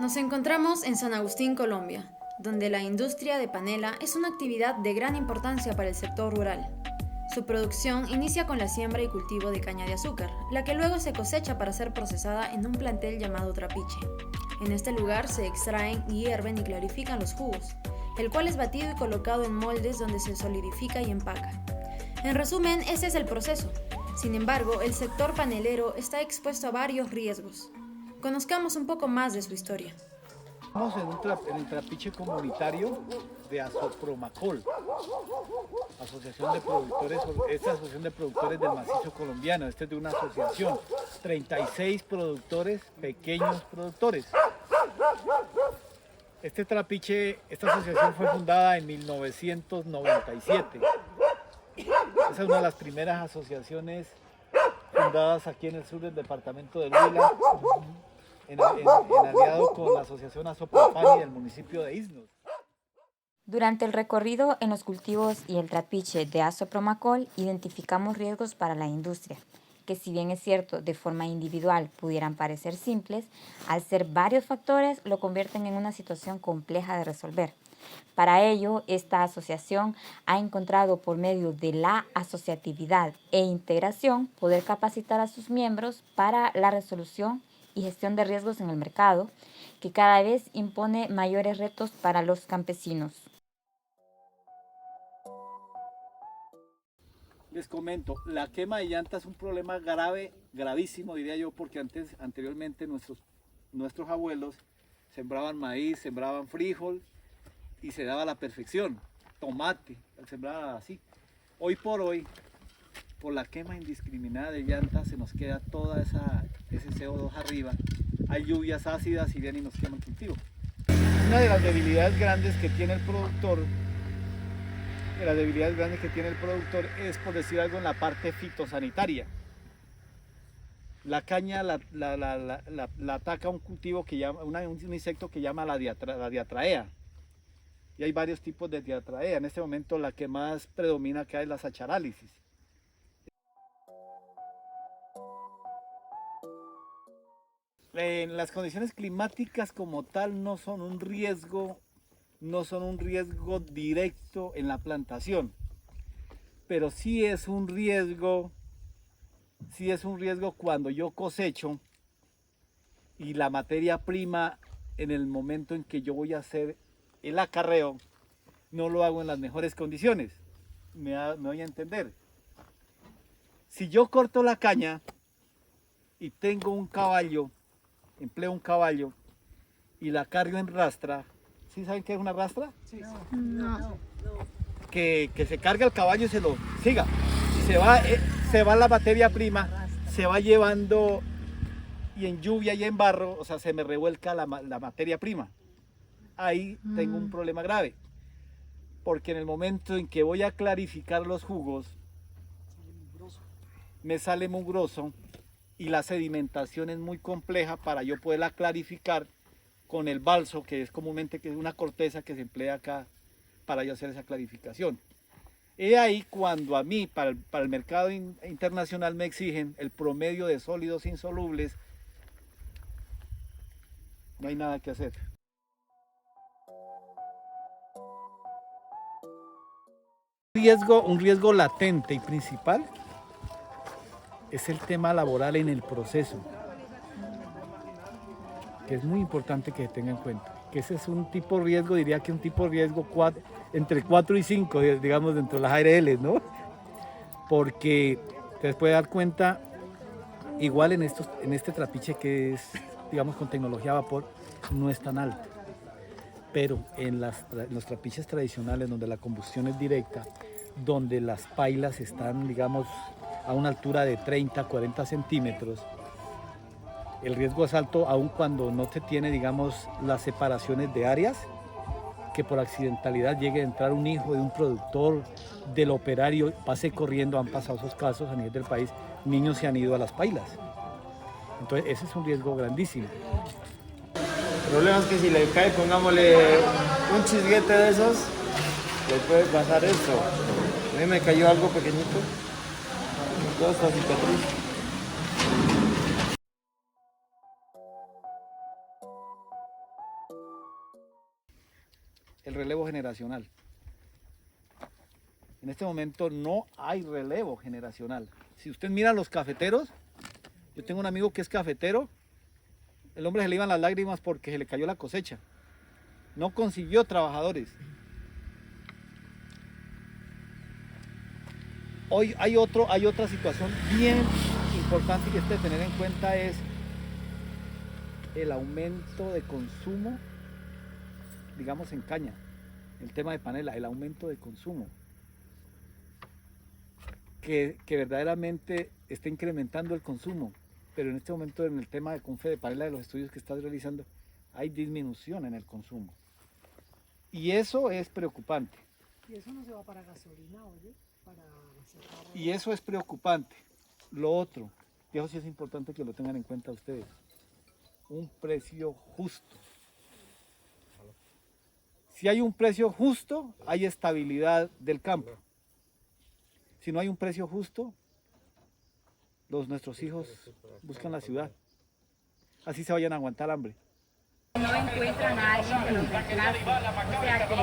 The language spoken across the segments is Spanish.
Nos encontramos en San Agustín, Colombia, donde la industria de panela es una actividad de gran importancia para el sector rural. Su producción inicia con la siembra y cultivo de caña de azúcar, la que luego se cosecha para ser procesada en un plantel llamado trapiche. En este lugar se extraen, hierven y clarifican los jugos, el cual es batido y colocado en moldes donde se solidifica y empaca. En resumen, ese es el proceso. Sin embargo, el sector panelero está expuesto a varios riesgos. Conozcamos un poco más de su historia. Estamos en el trapiche comunitario de Azopromacol, Asociación de Productores, esta asociación de productores del macizo colombiano. Esta es de una asociación, 36 productores, pequeños productores. Este trapiche, esta asociación fue fundada en 1997. Esa es una de las primeras asociaciones fundadas aquí en el sur del departamento del Huila, en aliado con la asociación Azopropani del municipio de Isnos. Durante el recorrido en los cultivos y el trapiche de Azopromacol identificamos riesgos para la industria, que si bien es cierto de forma individual pudieran parecer simples, al ser varios factores lo convierten en una situación compleja de resolver. Para ello, esta asociación ha encontrado por medio de la asociatividad e integración poder capacitar a sus miembros para la resolución y gestión de riesgos en el mercado, que cada vez impone mayores retos para los campesinos. Les comento, la quema de llantas es un problema grave, gravísimo diría yo, porque anteriormente nuestros abuelos sembraban maíz, sembraban frijol y se daba a la perfección, tomate, sembraba así. Hoy, por la quema indiscriminada de llantas se nos queda toda ese CO2 arriba, hay lluvias ácidas y vienen y nos queman el cultivo. Una de las debilidades grandes que tiene el productor es, por decir algo, en la parte fitosanitaria. La caña la ataca un cultivo que llama, un insecto que llama la diatraea. Y hay varios tipos de diatraea. En este momento la que más predomina acá es la sacharálisis. Las condiciones climáticas como tal no son un riesgo directo en la plantación, pero sí es un riesgo cuando yo cosecho y la materia prima en el momento en que yo voy a hacer el acarreo no lo hago en las mejores condiciones. Me voy a entender. Si yo corto la caña y tengo un caballo, empleo un caballo y la cargo en rastra, ¿sí saben qué es una rastra? Sí. No. Que se carga el caballo y se lo siga. Y se va la materia prima, se va llevando, y en lluvia y en barro, o sea, se me revuelca la materia prima. Ahí tengo un problema grave, porque en el momento en que voy a clarificar los jugos, me sale mugroso y la sedimentación es muy compleja para yo poderla clarificar con el balso, que es comúnmente una corteza que se emplea acá para yo hacer esa clarificación. He ahí cuando a mí, para el mercado internacional, me exigen el promedio de sólidos insolubles, no hay nada que hacer. Un riesgo latente y principal es el tema laboral en el proceso, que es muy importante que se tenga en cuenta. Que ese es un tipo de riesgo, diría que un tipo de riesgo entre 4 y 5, digamos, dentro de las ARL, ¿no? Porque te puedes dar cuenta, igual en este trapiche que es, digamos, con tecnología a vapor, no es tan alto. Pero en los trapiches tradicionales, donde la combustión es directa, donde las pailas están, digamos, a una altura de 30, 40 centímetros, el riesgo es alto aun cuando no se tiene, digamos, las separaciones de áreas, que por accidentalidad llegue a entrar un hijo de un productor, del operario, pase corriendo. Han pasado esos casos a nivel del país, niños se han ido a las pailas. Entonces ese es un riesgo grandísimo. El problema es que si le cae, pongámosle un chisguete de esos, le puede pasar esto. A mí me cayó algo pequeñito, toda esta cicatriz. relevo generacional. En este momento no hay relevo generacional. Si usted mira a los cafeteros, yo tengo un amigo que es cafetero, el hombre se le iban las lágrimas porque se le cayó la cosecha. No consiguió trabajadores. Hoy hay otra situación bien importante que es de tener en cuenta, es el aumento de consumo, digamos en caña, el tema de panela, el aumento de consumo, que verdaderamente está incrementando el consumo, pero en este momento en el tema de Confe de Panela, de los estudios que estás realizando, hay disminución en el consumo. Y eso es preocupante. Y eso no se va para gasolina, oye, para sacar... Y eso es preocupante. Lo otro, y eso sí es importante que lo tengan en cuenta ustedes, un precio justo. Si hay un precio justo, hay estabilidad del campo. Si no hay un precio justo, nuestros hijos buscan la ciudad. Así se vayan a aguantar hambre. No encuentran a alguien que los reemplace. O sea que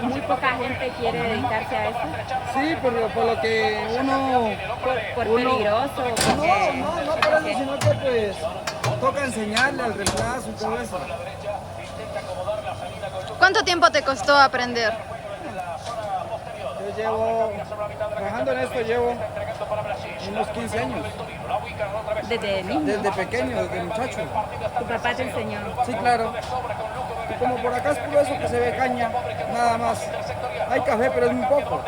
muy poca gente quiere dedicarse a eso. Sí, por lo que uno... Por peligroso. No por eso, sino que pues toca enseñarle al reemplazo y todo eso. ¿Cuánto tiempo te costó aprender? Yo llevo, trabajando en esto llevo unos 15 años. Desde niño. Desde pequeño, desde muchacho. Tu papá te enseñó. Sí, claro. Y como por acá es puro eso que se ve caña, nada más. Hay café, pero es muy poco.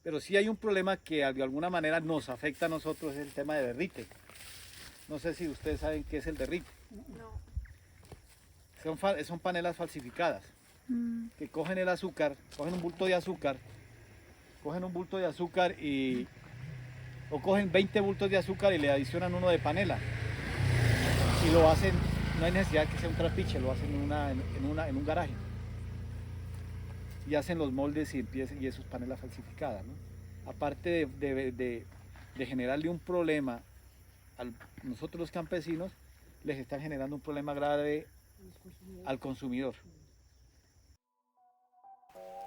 Pero sí hay un problema que de alguna manera nos afecta a nosotros, es el tema de derrite. No sé si ustedes saben qué es el derrite. No. Son panelas falsificadas, que cogen el azúcar, cogen un bulto de azúcar, o cogen 20 bultos de azúcar y le adicionan uno de panela. Y lo hacen, no hay necesidad de que sea un trapiche, lo hacen en un garaje. Y hacen los moldes y eso es panela falsificada, ¿no? Aparte de generarle un problema a nosotros los campesinos, les están generando un problema grave al consumidor.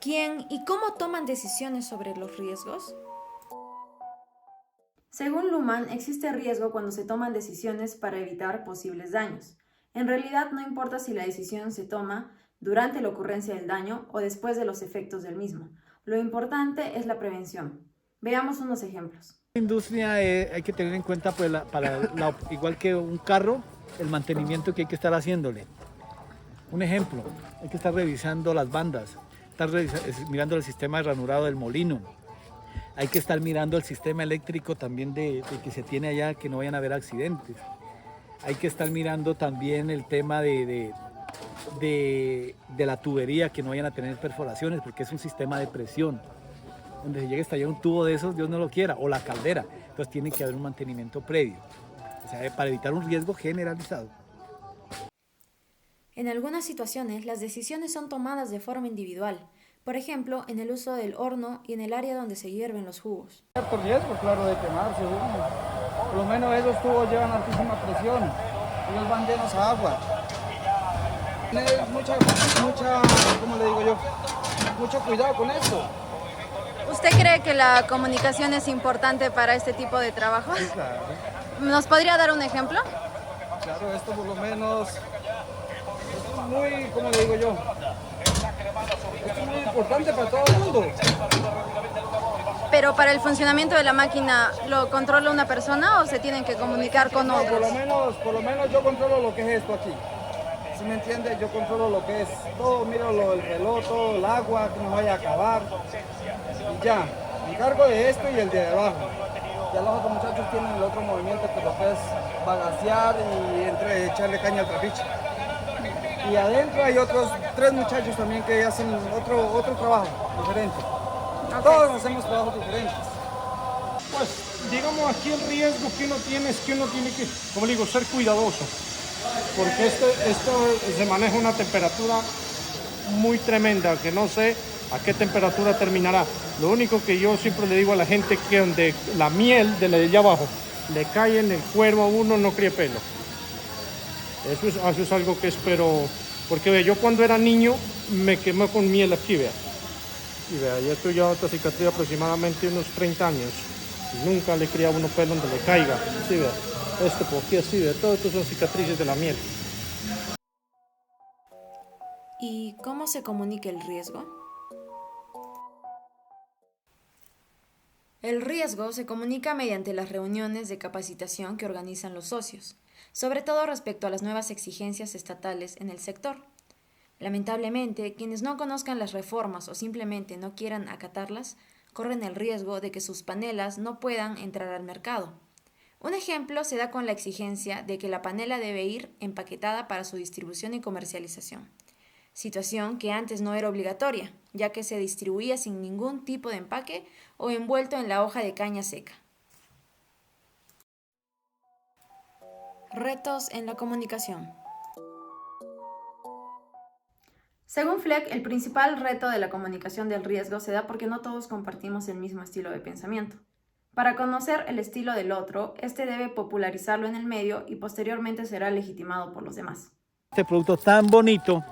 ¿Quién y cómo toman decisiones sobre los riesgos? Según Luhmann, existe riesgo cuando se toman decisiones para evitar posibles daños. En realidad no importa si la decisión se toma durante la ocurrencia del daño o después de los efectos del mismo. Lo importante es la prevención. Veamos unos ejemplos. La industria hay que tener en cuenta, pues, igual que un carro, el mantenimiento que hay que estar haciéndole. Un ejemplo, hay que estar revisando las bandas, mirando el sistema de ranurado del molino. Hay que estar mirando el sistema eléctrico también de que se tiene allá, que no vayan a haber accidentes. Hay que estar mirando también el tema de la tubería, que no vayan a tener perforaciones, porque es un sistema de presión. Donde se llegue a estallar un tubo de esos, Dios no lo quiera, o la caldera. Entonces tiene que haber un mantenimiento previo, o sea, para evitar un riesgo generalizado. En algunas situaciones, las decisiones son tomadas de forma individual. Por ejemplo, en el uso del horno y en el área donde se hierven los jugos. Por riesgo, claro, de quemarse uno. Por lo menos esos tubos llevan altísima presión. Ellos van llenos a agua. Tienes mucha, ¿cómo le digo yo? Mucho cuidado con eso. ¿Usted cree que la comunicación es importante para este tipo de trabajos? Sí, claro. ¿Nos podría dar un ejemplo? Claro, esto por lo menos es muy, ¿cómo le digo yo? Esto es muy importante para todo el mundo. Pero para el funcionamiento de la máquina, ¿lo controla una persona o se tienen que comunicar con No, otros? por lo menos yo controlo lo que es esto aquí. ¿Sí me entiende? Yo controlo lo que es todo, miro el reloj, todo el agua, que no vaya a acabar. Y ya, me encargo de esto y el de abajo. Ya los otros muchachos tienen el otro movimiento que lo que es bagacear y echarle caña al trapiche. Y adentro hay otros 3 muchachos también que hacen otro trabajo diferente. Okay. Todos hacemos trabajos diferentes. Pues digamos aquí el riesgo que uno tiene es que uno tiene que, como digo, ser cuidadoso. Porque esto se maneja a una temperatura muy tremenda, que no sé a qué temperatura terminará. Lo único que yo siempre le digo a la gente que donde la miel de la de allá abajo le cae en el cuero a uno, no críe pelo. Eso es algo que espero, porque ve, yo cuando era niño me quemé con miel aquí, vea. Y vea, ya estoy ya esta cicatriz aproximadamente unos 30 años. Y nunca le cría uno pelo donde le caiga. Sí, vea. Por aquí así, vea. Todo esto son cicatrices de la miel. ¿Y cómo se comunica el riesgo? El riesgo se comunica mediante las reuniones de capacitación que organizan los socios, sobre todo respecto a las nuevas exigencias estatales en el sector. Lamentablemente, quienes no conozcan las reformas o simplemente no quieran acatarlas, corren el riesgo de que sus panelas no puedan entrar al mercado. Un ejemplo se da con la exigencia de que la panela debe ir empaquetada para su distribución y comercialización, situación que antes no era obligatoria, ya que se distribuía sin ningún tipo de empaque o envuelto en la hoja de caña seca. Retos en la comunicación. Según Fleck, el principal reto de la comunicación del riesgo se da porque no todos compartimos el mismo estilo de pensamiento. Para conocer el estilo del otro, este debe popularizarlo en el medio y posteriormente será legitimado por los demás. Este producto tan bonito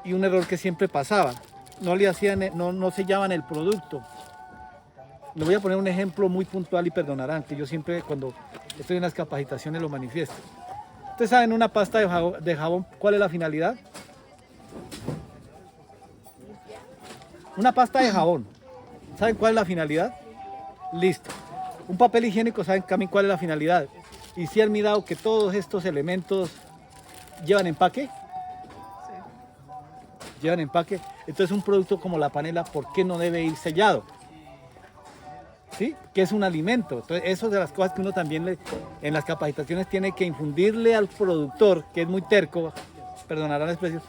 y un error que siempre pasaba, no sellaban el producto. Le voy a poner un ejemplo muy puntual y perdonarán, que yo siempre cuando estoy en las capacitaciones lo manifiesto. Ustedes saben, una pasta de jabón, ¿cuál es la finalidad? Una pasta de jabón, ¿saben cuál es la finalidad? Listo. Un papel higiénico, ¿saben también cuál es la finalidad? Y si han mirado que todos estos elementos llevan empaque. Sí. Llevan empaque. Entonces un producto como la panela, ¿por qué no debe ir sellado? ¿Sí? Que es un alimento. Entonces, eso es de las cosas que uno también en las capacitaciones tiene que infundirle al productor, que es muy terco, perdonarán la expresión,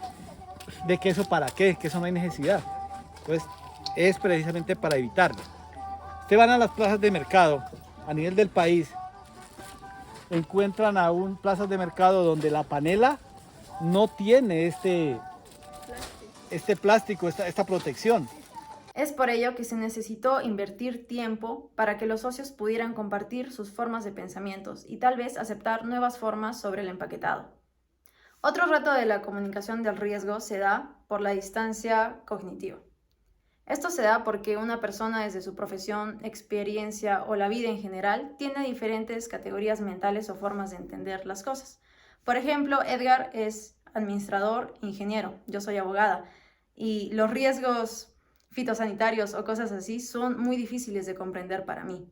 de que eso para qué, que eso no hay necesidad. Entonces, es precisamente para evitarlo. Ustedes van a las plazas de mercado a nivel del país, encuentran aún plazas de mercado donde la panela no tiene este plástico, esta protección. Es por ello que se necesitó invertir tiempo para que los socios pudieran compartir sus formas de pensamientos y tal vez aceptar nuevas formas sobre el empaquetado. Otro reto de la comunicación del riesgo se da por la distancia cognitiva. Esto se da porque una persona desde su profesión, experiencia o la vida en general tiene diferentes categorías mentales o formas de entender las cosas. Por ejemplo, Edgar es administrador, ingeniero, yo soy abogada y los riesgos fitosanitarios o cosas así son muy difíciles de comprender para mí.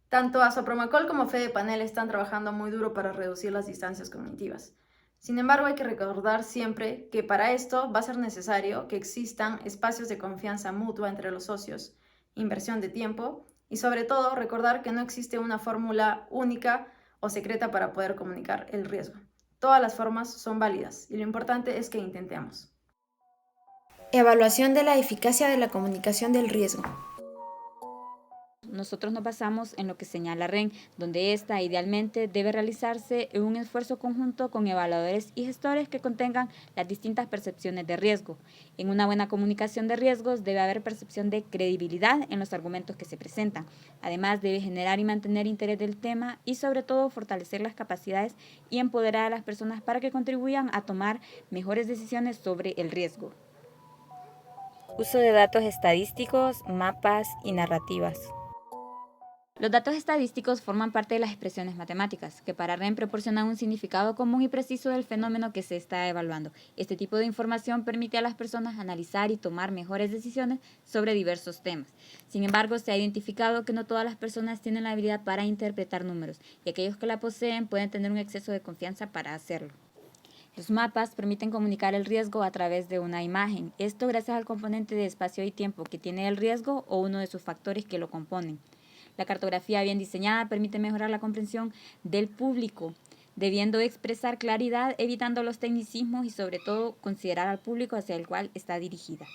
Tanto Asopromacol como Fede Panel están trabajando muy duro para reducir las distancias cognitivas. Sin embargo, hay que recordar siempre que para esto va a ser necesario que existan espacios de confianza mutua entre los socios, inversión de tiempo y sobre todo recordar que no existe una fórmula única o secreta para poder comunicar el riesgo. Todas las formas son válidas y lo importante es que intentemos. Evaluación de la eficacia de la comunicación del riesgo. Nosotros nos basamos en lo que señala REN, donde esta idealmente debe realizarse en un esfuerzo conjunto con evaluadores y gestores que contengan las distintas percepciones de riesgo. En una buena comunicación de riesgos debe haber percepción de credibilidad en los argumentos que se presentan. Además, debe generar y mantener interés del tema y sobre todo fortalecer las capacidades y empoderar a las personas para que contribuyan a tomar mejores decisiones sobre el riesgo. Uso de datos estadísticos, mapas y narrativas. Los datos estadísticos forman parte de las expresiones matemáticas, que para REN proporcionan un significado común y preciso del fenómeno que se está evaluando. Este tipo de información permite a las personas analizar y tomar mejores decisiones sobre diversos temas. Sin embargo, se ha identificado que no todas las personas tienen la habilidad para interpretar números, y aquellos que la poseen pueden tener un exceso de confianza para hacerlo. Los mapas permiten comunicar el riesgo a través de una imagen, esto gracias al componente de espacio y tiempo que tiene el riesgo o uno de sus factores que lo componen. La cartografía bien diseñada permite mejorar la comprensión del público, debiendo expresar claridad, evitando los tecnicismos y sobre todo considerar al público hacia el cual está dirigida.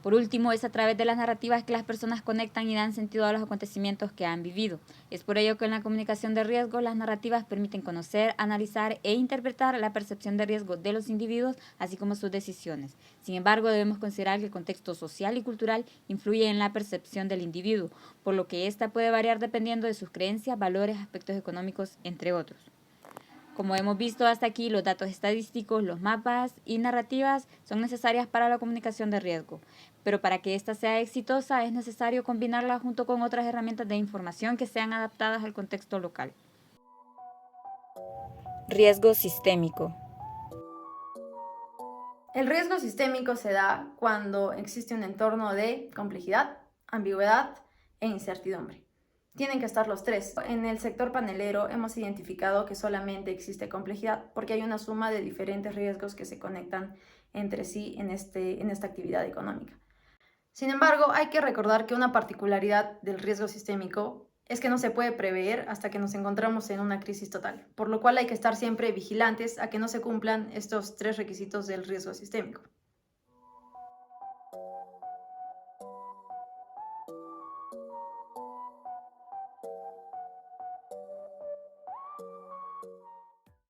Por último, es a través de las narrativas que las personas conectan y dan sentido a los acontecimientos que han vivido. Es por ello que en la comunicación de riesgo, las narrativas permiten conocer, analizar e interpretar la percepción de riesgo de los individuos, así como sus decisiones. Sin embargo, debemos considerar que el contexto social y cultural influye en la percepción del individuo, por lo que ésta puede variar dependiendo de sus creencias, valores, aspectos económicos, entre otros. Como hemos visto hasta aquí, los datos estadísticos, los mapas y narrativas son necesarias para la comunicación de riesgo, pero para que ésta sea exitosa es necesario combinarla junto con otras herramientas de información que sean adaptadas al contexto local. Riesgo sistémico. El riesgo sistémico se da cuando existe un entorno de complejidad, ambigüedad e incertidumbre. Tienen que estar los tres. En el sector panelero hemos identificado que solamente existe complejidad porque hay una suma de diferentes riesgos que se conectan entre sí en esta actividad económica. Sin embargo, hay que recordar que una particularidad del riesgo sistémico es que no se puede prever hasta que nos encontramos en una crisis total, por lo cual hay que estar siempre vigilantes a que no se cumplan estos tres requisitos del riesgo sistémico.